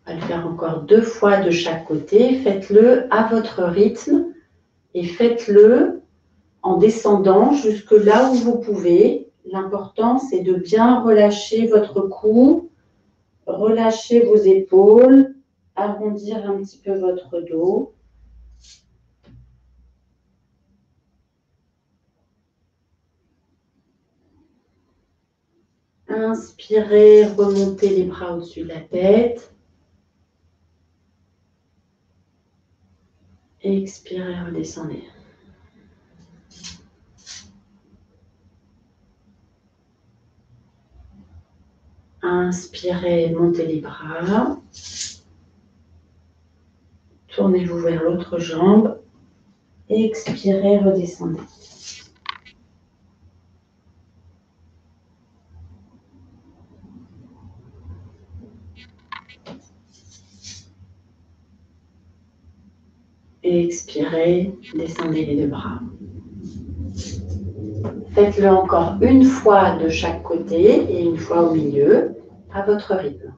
On va le faire encore 2 fois de chaque côté. Faites-le à votre rythme et faites-le en descendant jusque là où vous pouvez. L'important, c'est de bien relâcher votre cou, relâcher vos épaules, arrondir un petit peu votre dos Inspirez, remontez les bras au-dessus de la tête. Expirez, redescendez. Inspirez, montez les bras. Tournez-vous vers l'autre jambe. Expirez, redescendez. Expirez, descendez les deux bras. Faites-le encore une fois de chaque côté et une fois au milieu, à votre rythme.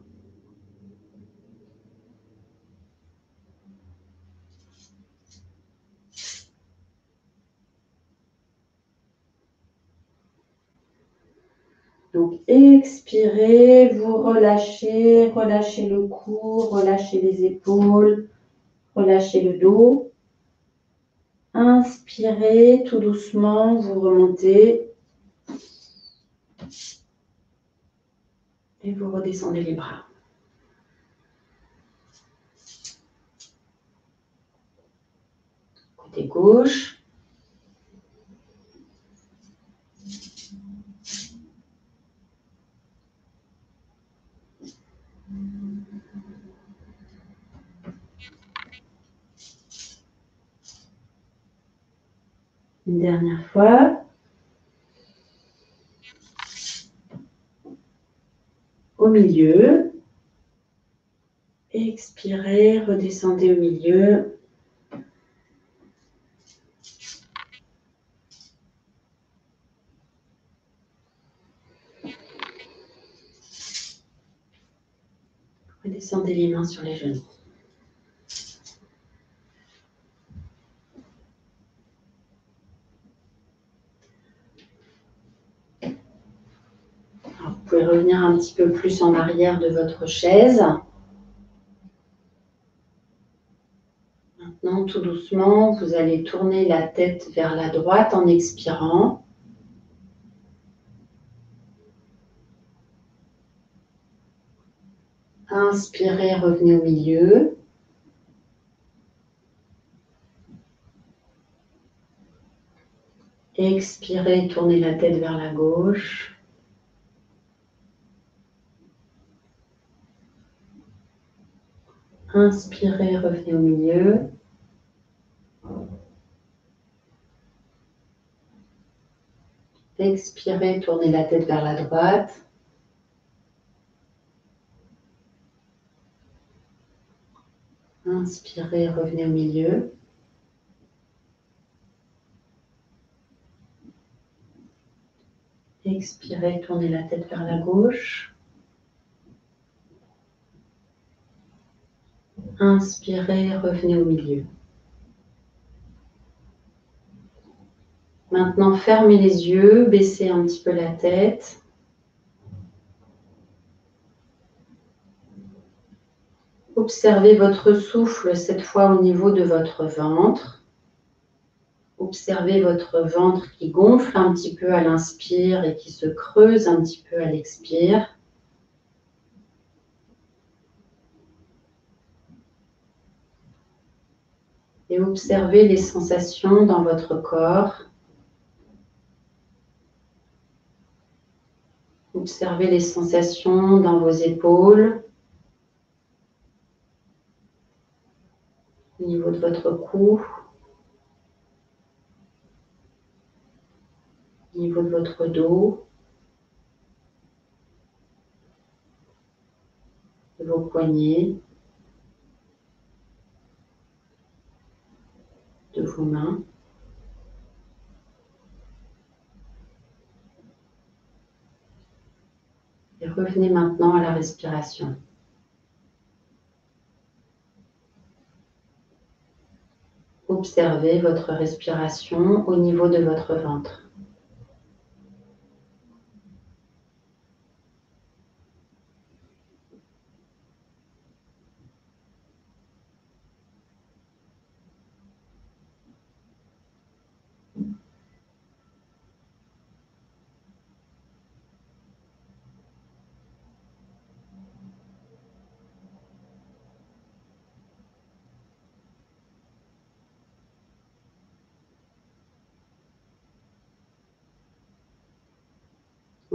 Donc, expirez, vous relâchez, relâchez le cou, relâchez les épaules, relâchez le dos. Inspirez tout doucement, vous remontez et vous redescendez les bras. Côté gauche. Une dernière fois. Au milieu. Expirez, redescendez au milieu. Redescendez les mains sur les genoux. Alors, vous pouvez revenir un petit peu plus en arrière de votre chaise. Maintenant, tout doucement, vous allez tourner la tête vers la droite en expirant. Inspirez, revenez au milieu. Expirez, tournez la tête vers la gauche. Inspirez, revenez au milieu. Expirez, tournez la tête vers la droite. Inspirez, revenez au milieu. Expirez, tournez la tête vers la gauche. Inspirez, revenez au milieu. Maintenant, fermez les yeux, baissez un petit peu la tête. Observez votre souffle, cette fois au niveau de votre ventre. Observez votre ventre qui gonfle un petit peu à l'inspire et qui se creuse un petit peu à l'expire. Et observez les sensations dans votre corps. Observez les sensations dans vos épaules, au niveau de votre cou, au niveau de votre dos, de vos poignets, de vos mains. Et revenez maintenant à la respiration. Observez votre respiration au niveau de votre ventre.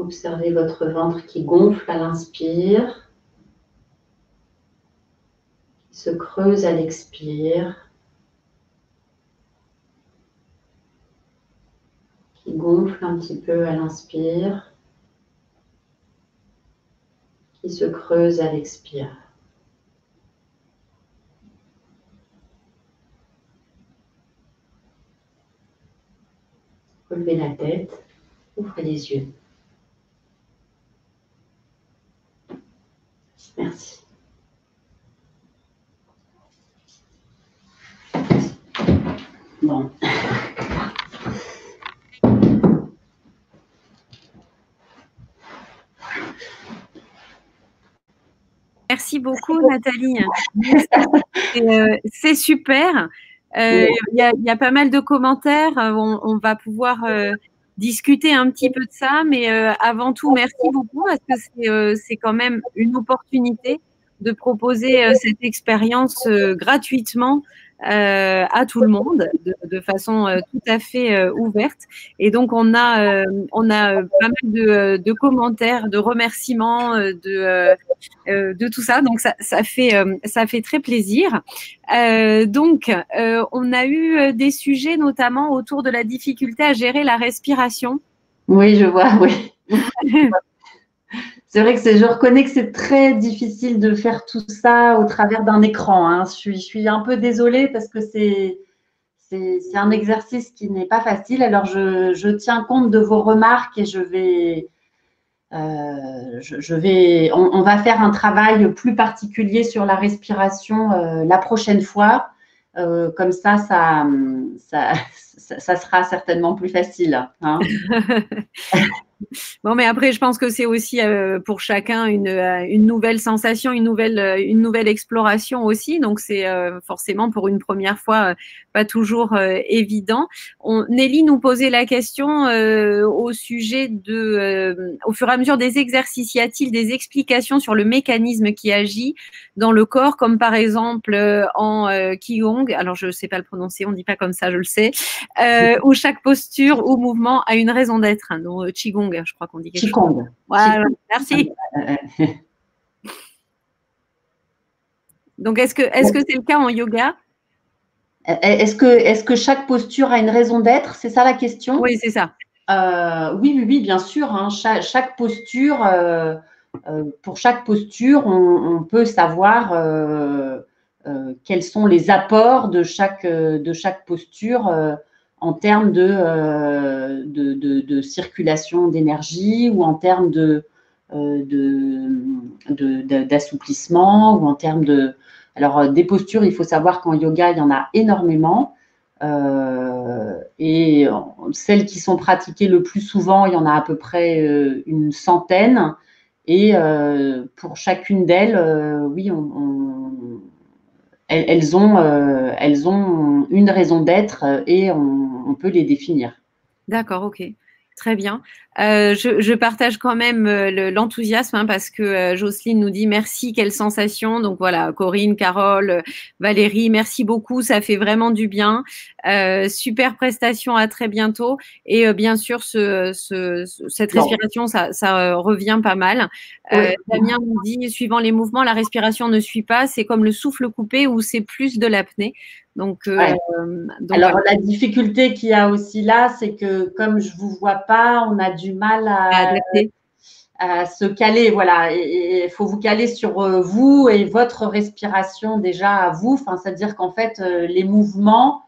Observez votre ventre qui gonfle à l'inspire, qui se creuse à l'expire, qui gonfle un petit peu à l'inspire, qui se creuse à l'expire. Relevez la tête, ouvrez les yeux. Merci. Bon. Merci beaucoup, Nathalie. C'est super. Il y a pas mal de commentaires. On va pouvoir discuter un petit peu de ça. Mais avant tout, merci beaucoup parce que c'est quand même une opportunité de proposer cette expérience gratuitement à tout le monde de façon tout à fait ouverte. Et donc, on a pas mal de commentaires, de remerciements, de tout ça. Donc, ça fait très plaisir. Donc, on a eu des sujets notamment autour de la difficulté à gérer la respiration. Oui, je vois, oui. C'est vrai que je reconnais que c'est très difficile de faire tout ça au travers d'un écran, hein. Je suis un peu désolée parce que c'est un exercice qui n'est pas facile. Alors, je tiens compte de vos remarques et on va faire un travail plus particulier sur la respiration la prochaine fois. Comme ça sera certainement plus facile, hein. Bon, mais après, je pense que c'est aussi pour chacun une nouvelle sensation, une nouvelle exploration aussi. Donc, c'est forcément pour une première fois pas toujours évident. Nelly nous posait la question au sujet au fur et à mesure des exercices, y a-t-il des explications sur le mécanisme qui agit dans le corps, comme par exemple en Qigong, alors je ne sais pas le prononcer, on ne dit pas comme ça, je le sais, où chaque posture ou mouvement a une raison d'être. Hein, donc, Qigong, je crois qu'on dit quelque chose. Voilà, merci. Donc, est-ce que c'est le cas en yoga? Est-ce que chaque posture a une raison d'être? C'est ça la question? Oui, c'est ça. Oui, bien sûr, hein. Chaque posture, pour chaque posture, on peut savoir quels sont les apports de chaque posture en termes de circulation d'énergie ou en termes d'assouplissement ou en termes de… Alors, des postures, il faut savoir qu'en yoga, il y en a énormément. Et celles qui sont pratiquées le plus souvent, il y en a à peu près une centaine. Et pour chacune d'elles, oui, elles ont une raison d'être et on peut les définir. D'accord, ok. Très bien. Je partage quand même l'enthousiasme hein, parce que Jocelyne nous dit merci, quelle sensation. Donc voilà, Corinne, Carole, Valérie, merci beaucoup, ça fait vraiment du bien. Super prestation, à très bientôt. Et bien sûr, cette respiration, ça revient pas mal. Oui. Damien nous dit, suivant les mouvements, la respiration ne suit pas, c'est comme le souffle coupé ou c'est plus de l'apnée. Donc, ouais. Alors, voilà. La difficulté qu'il y a aussi là, c'est que comme je ne vous vois pas, on a du mal à se caler. Voilà, et il faut vous caler sur vous et votre respiration déjà à vous. Enfin, c'est-à-dire qu'en fait, les mouvements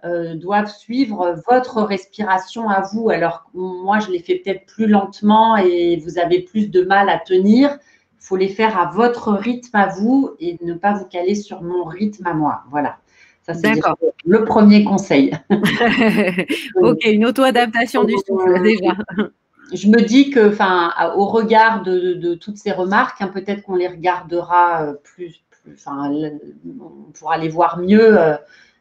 doivent suivre votre respiration à vous. Alors, moi, je les fais peut-être plus lentement et vous avez plus de mal à tenir. Il faut les faire à votre rythme à vous et ne pas vous caler sur mon rythme à moi. Voilà. Ça, c'est le premier conseil. Ok, une auto-adaptation du souffle déjà. Je me dis que, au regard de toutes ces remarques, hein, peut-être qu'on les regardera on pourra les voir mieux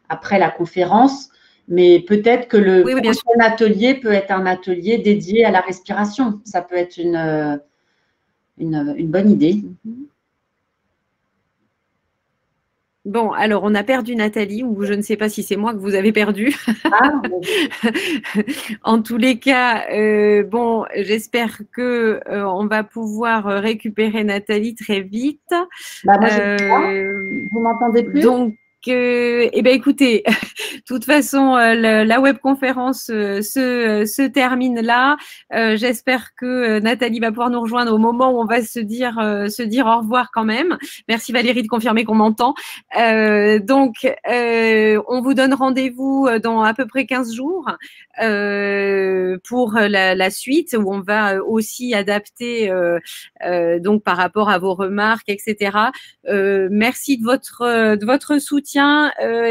après la conférence, mais peut-être que le prochain atelier peut être un atelier dédié à la respiration. Ça peut être une bonne idée. Bon, alors on a perdu Nathalie, ou je ne sais pas si c'est moi que vous avez perdu. Ah, En tous les cas, bon, j'espère que on va pouvoir récupérer Nathalie très vite. bah moi je suis là. Euh, Vous m'entendez plus? donc, eh ben écoutez, de toute façon, la webconférence se termine là. J'espère que Nathalie va pouvoir nous rejoindre au moment où on va se dire au revoir quand même. Merci Valérie de confirmer qu'on m'entend. On vous donne rendez-vous dans à peu près 15 jours pour la suite où on va aussi adapter donc par rapport à vos remarques, etc. Merci de votre soutien.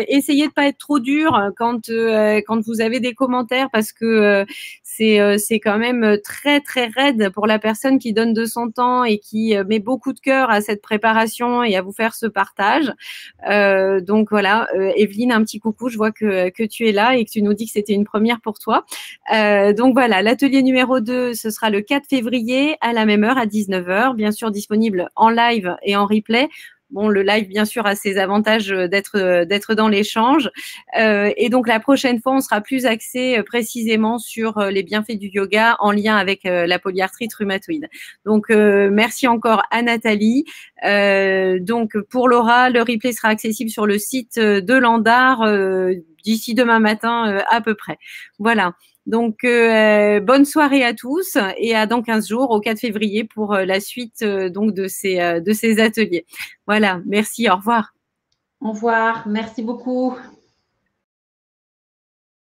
Essayez de pas être trop dur quand vous avez des commentaires parce que c'est quand même très très raide pour la personne qui donne de son temps et qui met beaucoup de cœur à cette préparation et à vous faire ce partage. Donc voilà, Evelyne, un petit coucou. Je vois que tu es là et que tu nous dis que c'était une première pour toi. Donc voilà, l'atelier numéro 2, ce sera le 4 février à la même heure, à 19 heures, bien sûr disponible en live et en replay. Bon, le live, bien sûr, a ses avantages d'être dans l'échange. Et donc, la prochaine fois, on sera plus axé précisément sur les bienfaits du yoga en lien avec la polyarthrite rhumatoïde. Donc, merci encore à Nathalie. Donc, pour Laura, le replay sera accessible sur le site de Landar d'ici demain matin à peu près. Voilà. Donc, bonne soirée à tous et à dans 15 jours, au 4 février, pour la suite donc de ces ateliers. Voilà, merci, au revoir. Au revoir, merci beaucoup.